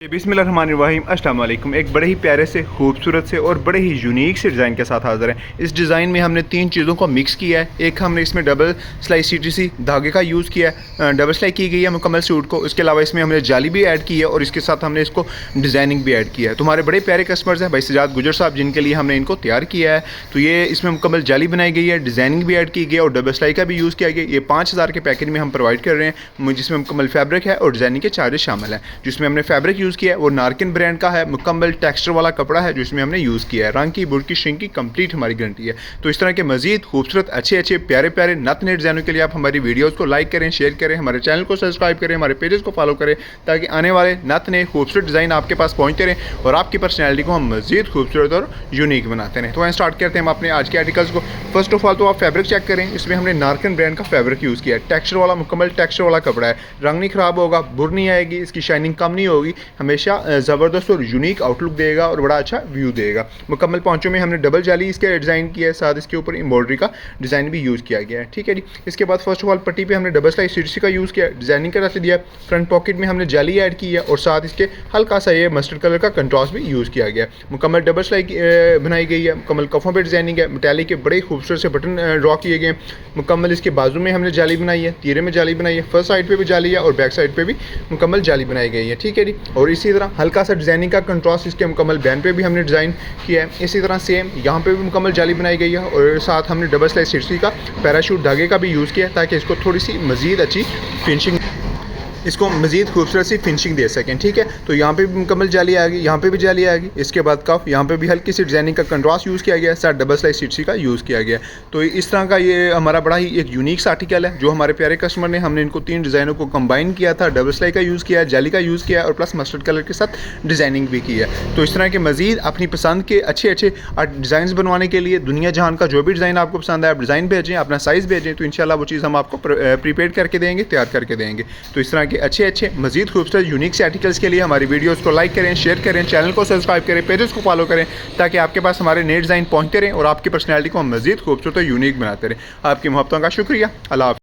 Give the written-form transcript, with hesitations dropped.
बिस्मिल्लाहिर्रहमानिर्रहीम अस्सलाम वालेकुम। एक बड़े ही प्यारे से खूबसूरत से और बड़े ही यूनिक से डिज़ाइन के साथ हाज़िर हैं। इस डिज़ाइन में हमने तीन चीज़ों को मिक्स किया है। एक हमने इसमें डबल सिलाई CTC धागे का यूज़ किया है, डबल सिलाई की गई है मुकम्मल सूट को। इसके अलावा इसमें हमने जाली भी ऐड की है और इसके साथ हमने इसको डिज़ाइनिंग भी ऐड किया है। तो हमारे बड़े प्यारे कस्टमर्स हैं भाई सजाद गुजर साहब, जिनके लिए हमने इनको तैयार किया है। तो ये इसमें मुकम्मल जाली बनाई गई है, डिज़ाइनिंग भी ऐड की गई है और डबल सिलाई का भी यूज़ किया गया। ये 5000 के पैकेज में हम प्रोवाइड कर रहे हैं, जिसमें मुकम्मल फैब्रिक है और डिज़ाइनिंग के चार्जेस शामिल हैं। जिसमें हमने फैब्रिक यूज़ किया है वो नारकिन ब्रांड का है, मुकम्मल टेक्सचर वाला कपड़ा है जो इसमें हमने यूज़ किया है। रंग की, बुर की, श्रिंक की कंप्लीट हमारी गारंटी है। तो इस तरह के मजीद खूबसूरत अच्छे प्यारे प्यारे नत नए डिज़ाइनों के लिए आप हमारी वीडियोज़ को लाइक करें, शेयर करें, हमारे चैनल को सब्सक्राइब करें, हमारे पेजेस को फॉलो करें, ताकि आने वाले नत नए खूबसूरत डिज़ाइन आपके पास पहुँचते रहें और आपकी पर्सनैलिटी को हम मजीद खूबसूरत और यूनिक बनाते रहें। तो वहीं स्टार्ट करते हैं हम अपने आज के आर्टिकल्स को। फर्स्ट ऑफ ऑल तो आप फैब्रिक चेक करें, इसमें हमने नारकिन ब्रांड का फैब्रिक यूज़ किया है। टेक्सचर वाला, मुकम्मल टेक्सचर वाला कपड़ा है, रंग नहीं ख़राब होगा, बुर नहीं आएगी, इसकी शाइनिंग कम नहीं होगी, हमेशा ज़बरदस्त और यूनिक आउटलुक देगा और बड़ा अच्छा व्यू देगा। मुकम्मल पांचों में हमने डबल जाली इसके डिज़ाइन किया है, साथ इसके ऊपर एम्ब्रॉयडरी का डिज़ाइन भी यूज़ किया गया है। ठीक है जी। इसके बाद फर्स्ट ऑफ ऑल पट्टी पे हमने डबल सिलाई CTC का यूज़ किया, डिज़ाइनिंग का दिया। फ्रंट पॉकेट में हमने जाली ऐड की है और साथ इसके हल्का सा ये मस्टर्ड कलर का कंट्रास्ट भी यूज़ किया गया। मुकम्मल डबल सिलाई बनाई गई है, मुकम्मल कफ़ों पर डिज़ाइनिंग है, मेटालिक के बड़े खूबसूरत से बटन ड्रॉ किए गए। मुकम्मल इसके बाजू में हमने जाली बनाई है, तीरे में जाली बनाई है, फर्स्ट साइड पर भी जाली है और बैक साइड पर भी मुकम्मल जाली बनाई गई है। ठीक है जी। और इसी तरह हल्का सा डिज़ाइनिंग का कंट्रास्ट इसके मुकम्मल बैन पे भी हमने डिज़ाइन किया है। इसी तरह सेम यहाँ पे भी मुकम्मल जाली बनाई गई है और साथ हमने डबल सिलाई CTC का पैराशूट धागे का भी यूज़ किया है, ताकि इसको थोड़ी सी मज़ीद अच्छी फिनिशिंग, इसको मज़ीद खूबसूरत सी फिनिशिंग दे सकें। ठीक है। तो यहाँ पे भी मुकम्मल जाली आएगी, यहाँ पे भी जाली आएगी। इसके बाद कफ, यहाँ पे भी हल्की सी डिज़ाइनिंग का कंट्रास्ट यूज़ किया गया है, साथ डबल सिलाई CTC का यूज़ किया गया। तो इस तरह का ये हमारा बड़ा ही एक यूनिक सा आर्टिकल है जो हमारे प्यारे कस्टमर ने, हमने इनको तीन डिज़ाइनों को कंबाइन किया था, डबल सिलाई का यूज़ किया है, जाली का यूज़ किया है और प्लस मस्टर्ड कलर के साथ डिज़ाइनिंग भी की है। तो इस तरह के मज़ीद अपनी पसंद के अच्छे डिज़ाइन बनवाने के लिए दुनिया जहान का जो भी डिज़ाइन आपको पसंद है आप डिज़ाइन भेजें, अपना साइज़ भेजें, तो इंशाल्लाह वो चीज़ हम आपको प्रीपेड करके देंगे, तैयार करके देंगे। तो इस तरह के अच्छे मज़ीद खूबसूरत यूनिक से आर्टिकल्स के लिए हमारी वीडियोज़ को लाइक करें, शेयर करें, चैनल को सब्सक्राइब करें, पेजेस को फॉलो करें, ताकि आपके पास हमारे नए डिज़ाइन पहुँचते रहें और आपकी पर्सनैलिटी को हम मज़ीद खूबसूरत और यूनिक बनाते रहें। आपकी मोहब्बतों का शुक्रिया। अल्लाह हाफ़िज़।